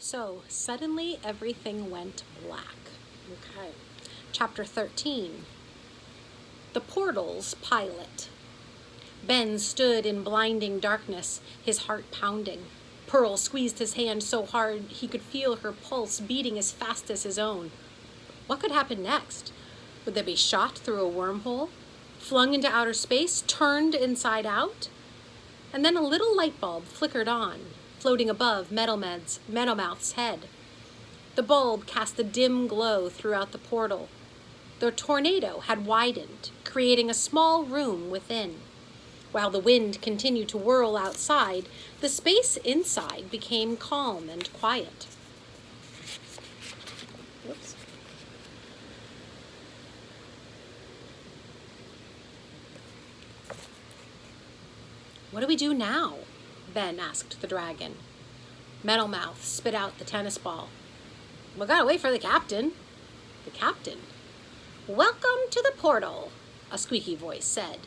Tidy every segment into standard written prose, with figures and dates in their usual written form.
So suddenly everything went black. Okay. Chapter 13. The Portal's Pilot. Ben stood in blinding darkness, his heart pounding. Pearl squeezed his hand so hard he could feel her pulse beating as fast as his own. What could happen next? Would they be shot through a wormhole? Flung into outer space? Turned inside out? And then a little light bulb flickered on, floating above Meadowmouth's head. The bulb cast a dim glow throughout the portal. The tornado had widened, creating a small room within. While the wind continued to whirl outside, the space inside became calm and quiet. Whoops. What do we do now? Ben asked the dragon. Meadowmouth spit out the tennis ball. We gotta wait for the captain. The captain? Welcome to the portal, a squeaky voice said.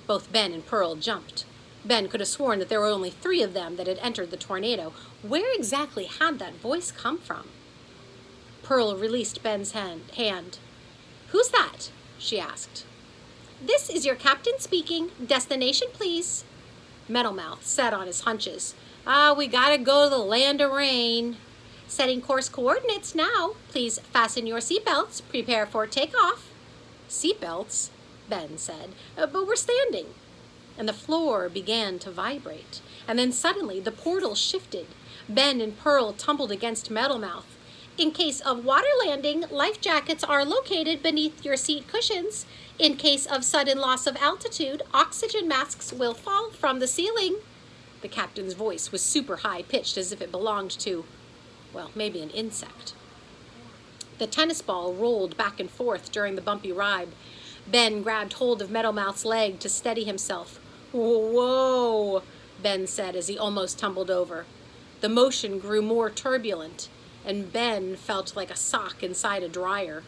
Both Ben and Pearl jumped. Ben could have sworn that there were only 3 of them that had entered the tornado. Where exactly had that voice come from? Pearl released Ben's hand. Who's that? She asked. This is your captain speaking. Destination, please. Meadowmouth sat on his hunches. We gotta go to the Land of Rain. Setting course coordinates now. Please fasten your seatbelts. Prepare for takeoff. Seatbelts? Ben said. But we're standing. And the floor began to vibrate. And then suddenly the portal shifted. Ben and Pearl tumbled against Meadowmouth. In case of water landing, life jackets are located beneath your seat cushions. In case of sudden loss of altitude, oxygen masks will fall from the ceiling. The captain's voice was super high-pitched as if it belonged to, well, maybe an insect. The tennis ball rolled back and forth during the bumpy ride. Ben grabbed hold of Meadowmouth's leg to steady himself. Whoa, Ben said as he almost tumbled over. The motion grew more turbulent, and Ben felt like a sock inside a dryer.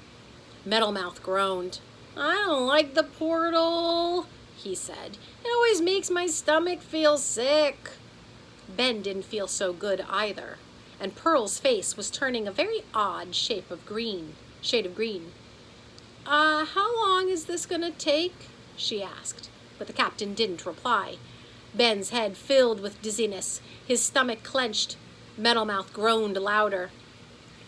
Meadowmouth groaned. I don't like the portal, he said. It always makes my stomach feel sick. Ben didn't feel so good either, and Pearl's face was turning a very odd shade of green. How long is this gonna take? She asked, but the captain didn't reply. Ben's head filled with dizziness, his stomach clenched. Meadowmouth groaned louder.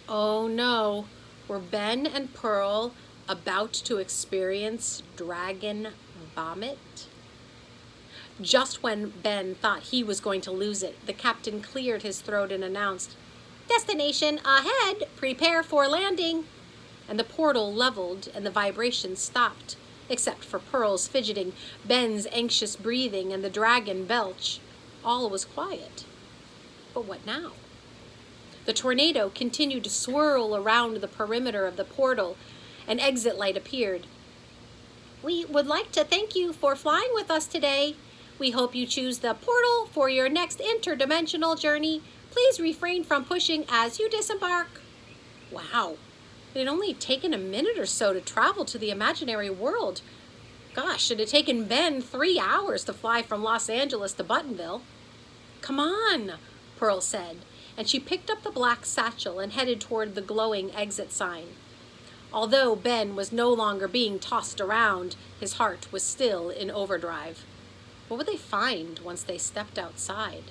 Oh no, were Ben and Pearl about to experience dragon vomit? Just when Ben thought he was going to lose it, the captain cleared his throat and announced, Destination ahead, prepare for landing. And the portal leveled and the vibration stopped, except for Pearl's fidgeting, Ben's anxious breathing, and the dragon belch. All was quiet. But what now? The tornado continued to swirl around the perimeter of the portal. An exit light appeared. We would like to thank you for flying with us today. We hope you choose the portal for your next interdimensional journey. Please refrain from pushing as you disembark. Wow. It had only taken a minute or so to travel to the imaginary world. Gosh, it had taken Ben 3 hours to fly from Los Angeles to Buttonville. Come on, Pearl said, and she picked up the black satchel and headed toward the glowing exit sign. Although Ben was no longer being tossed around, his heart was still in overdrive. What would they find once they stepped outside?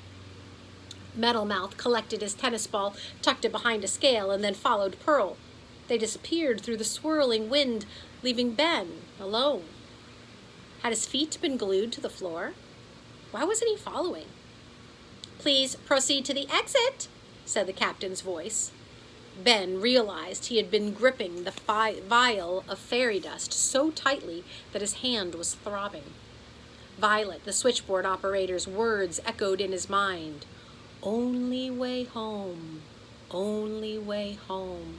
Meadowmouth collected his tennis ball, tucked it behind a scale, and then followed Pearl. They disappeared through the swirling wind, leaving Ben alone. Had his feet been glued to the floor? Why wasn't he following? Please proceed to the exit, said the captain's voice. Ben realized he had been gripping the vial of fairy dust so tightly that his hand was throbbing. Violet, the switchboard operator's words echoed in his mind. Only way home, only way home,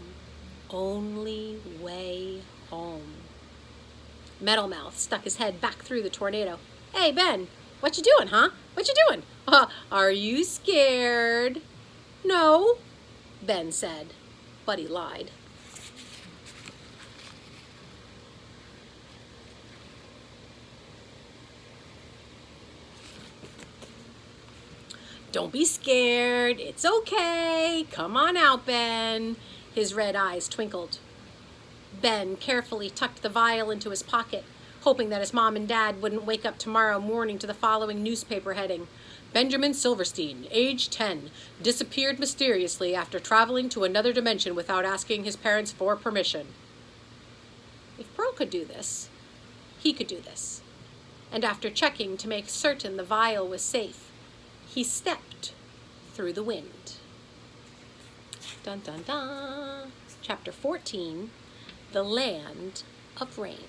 only way home. Meadowmouth stuck his head back through the tornado. Hey, Ben, what you doing, huh? What you doing? Are you scared? No, Ben said, but he lied. Don't be scared. It's okay. Come on out, Ben. His red eyes twinkled. Ben carefully tucked the vial into his pocket, hoping that his mom and dad wouldn't wake up tomorrow morning to the following newspaper heading: Benjamin Silverstein, age 10, disappeared mysteriously after traveling to another dimension without asking his parents for permission. If Pearl could do this, he could do this. And after checking to make certain the vial was safe, he stepped through the wind. Dun dun dun. Chapter 14, The Land of Rain.